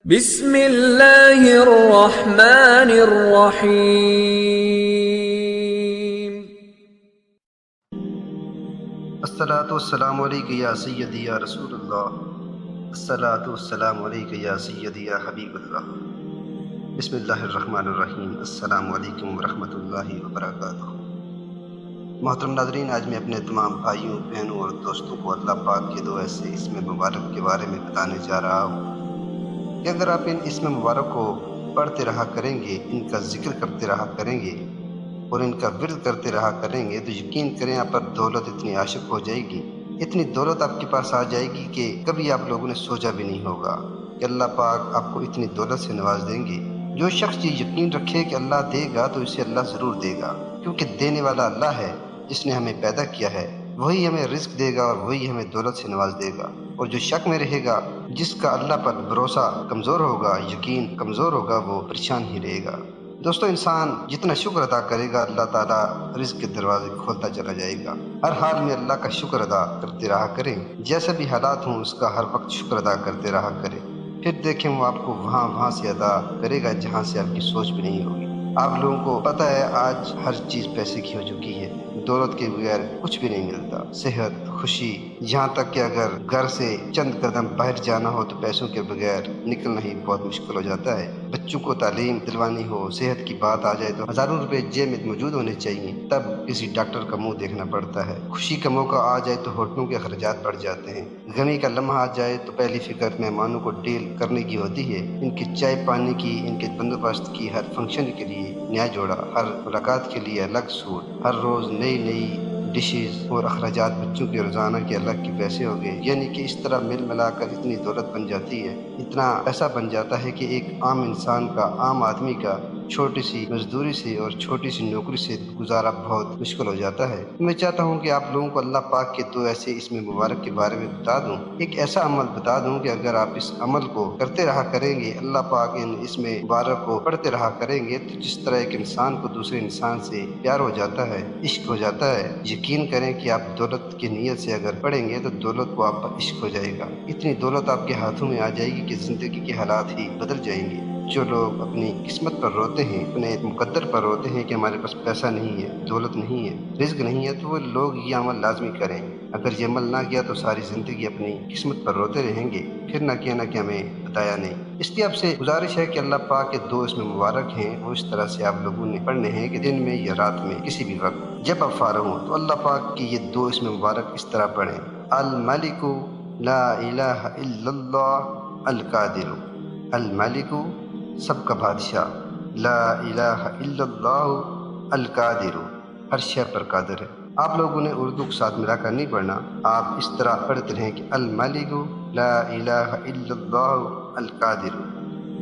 بسم اللہ الرحمن الرحیم۔ الصلاۃ والسلام علیک یا سیدی یا رسول اللہ، الصلاۃ والسلام علیک یا سیدی یا حبیب اللہ۔ بسم اللہ الرحمن الرحیم۔ السلام علیکم ورحمۃ اللہ وبرکاتہ۔ محترم ناظرین، آج میں اپنے تمام بھائیوں، بہنوں اور دوستوں کو اللہ پاک کے دو ایسے اسم مبارک کے بارے میں بتانے جا رہا ہوں کہ اگر آپ ان اسم مبارک کو پڑھتے رہا کریں گے، ان کا ذکر کرتے رہا کریں گے اور ان کا ورد کرتے رہا کریں گے تو یقین کریں آپ پر دولت اتنی عاشق ہو جائے گی، اتنی دولت آپ کے پاس آ جائے گی کہ کبھی آپ لوگوں نے سوچا بھی نہیں ہوگا کہ اللہ پاک آپ کو اتنی دولت سے نواز دیں گے۔ جو شخص یہ یقین رکھے کہ اللہ دے گا تو اسے اللہ ضرور دے گا، کیونکہ دینے والا اللہ ہے جس نے ہمیں پیدا کیا ہے، وہی ہمیں رزق دے گا اور وہی ہمیں دولت سے نواز دے گا۔ اور جو شک میں رہے گا، جس کا اللہ پر بھروسہ کمزور ہوگا، یقین کمزور ہوگا، وہ پریشان ہی رہے گا۔ دوستو، انسان جتنا شکر ادا کرے گا اللہ تعالیٰ رزق کے دروازے کھولتا چلا جائے گا۔ ہر حال میں اللہ کا شکر ادا کرتے رہا کریں، جیسے بھی حالات ہوں اس کا ہر وقت شکر ادا کرتے رہا کریں، پھر دیکھیں وہ آپ کو وہاں سے ادا کرے گا جہاں سے آپ کی سوچ بھی نہیں ہوگی۔ آپ لوگوں کو پتہ ہے آج ہر چیز پیسے کی ہو چکی ہے، دولت کے بغیر کچھ بھی نہیں ملتا۔ صحت، خوشی، یہاں تک کہ اگر گھر سے چند قدم باہر جانا ہو تو پیسوں کے بغیر نکلنا ہی بہت مشکل ہو جاتا ہے۔ بچوں کو تعلیم دلوانی ہو، صحت کی بات آ جائے تو ہزاروں روپے جیب میں موجود ہونے چاہیے، تب کسی ڈاکٹر کا منہ دیکھنا پڑتا ہے۔ خوشی کا موقع آ جائے تو ہوٹلوں کے اخراجات بڑھ جاتے ہیں۔ غمی کا لمحہ آ جائے تو پہلی فکر مہمانوں کو ڈیل کرنے کی ہوتی ہے، ان کی چائے پانی کی، ان کے بندوبست کی، ہر فنکشن کے لیے نیا جوڑا، ہر ملاقات کے لیے الگ سوٹ، ہر روز نئی نئی ڈشز اور اخراجات، بچوں کے روزانہ کے الگ کے پیسے ہو گئے۔ یعنی کہ اس طرح مل ملا کر اتنی دولت بن جاتی ہے، اتنا ایسا بن جاتا ہے کہ ایک عام انسان کا، عام آدمی کا چھوٹی سی مزدوری سے اور چھوٹی سی نوکری سے گزارا بہت مشکل ہو جاتا ہے۔ میں چاہتا ہوں کہ آپ لوگوں کو اللہ پاک کے دو ایسے اسم مبارک کے بارے میں بتا دوں، ایک ایسا عمل بتا دوں کہ اگر آپ اس عمل کو کرتے رہا کریں گے، اللہ پاک ان اسم مبارک کو پڑھتے رہا کریں گے تو جس طرح ایک انسان کو دوسرے انسان سے پیار ہو جاتا ہے، عشق ہو جاتا ہے، یقین کریں کہ آپ دولت کی نیت سے اگر پڑھیں گے تو دولت کو آپ پر عشق ہو جائے گا۔ اتنی دولت آپ کے ہاتھوں میں آ جائے گی کہ زندگی کے حالات ہی بدل جائیں گے۔ جو لوگ اپنی قسمت پر روتے ہیں، اپنے مقدر پر روتے ہیں کہ ہمارے پاس پیسہ نہیں ہے، دولت نہیں ہے، رزق نہیں ہے، تو وہ لوگ یہ عمل لازمی کریں۔ اگر یہ عمل نہ کیا تو ساری زندگی اپنی قسمت پر روتے رہیں گے، پھر نہ کیا نہ کہ ہمیں بتایا نہیں۔ اس لیے آپ سے گزارش ہے کہ اللہ پاک کے دو اسم مبارک ہیں، وہ اس طرح سے آپ لوگوں نے پڑھنے ہیں کہ دن میں یا رات میں کسی بھی وقت جب آپ فارغ ہوں تو اللہ پاک کی یہ دو اسم مبارک اس طرح پڑھیں: الملک لا الہ الا اللہ القادر۔ الملک سب کا بادشاہ، لا الہ الا اللہ القادر، ہر شے پر قادر ہے۔ آپ لوگوں نے اردو کو ساتھ ملا کر نہیں پڑھنا، آپ اس طرح پڑھتے رہیں کہ الملک لا الہ الا اللہ القادر۔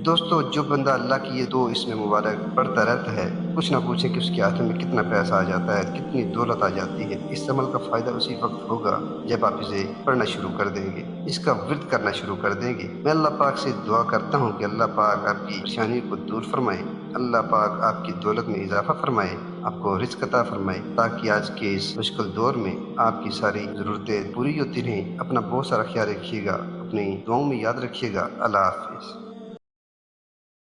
دوستو، جو بندہ اللہ کی یہ دو اسم مبارک پڑھتا رہتا ہے، کچھ نہ پوچھیں کہ اس کے ہاتھ میں کتنا پیسہ آ جاتا ہے، کتنی دولت آ جاتی ہے۔ اس عمل کا فائدہ اسی وقت ہوگا جب آپ اسے پڑھنا شروع کر دیں گے، اس کا ورد کرنا شروع کر دیں گے۔ میں اللہ پاک سے دعا کرتا ہوں کہ اللہ پاک آپ کی پریشانی کو دور فرمائے، اللہ پاک آپ کی دولت میں اضافہ فرمائے، آپ کو رزق عطا فرمائے، تاکہ آج کے اس مشکل دور میں آپ کی ساری ضرورتیں پوری ہوتی رہیں۔ اپنا بہت سارا خیال رکھیے گا، اپنی دعاؤں میں یاد رکھیے گا۔ اللہ حافظ۔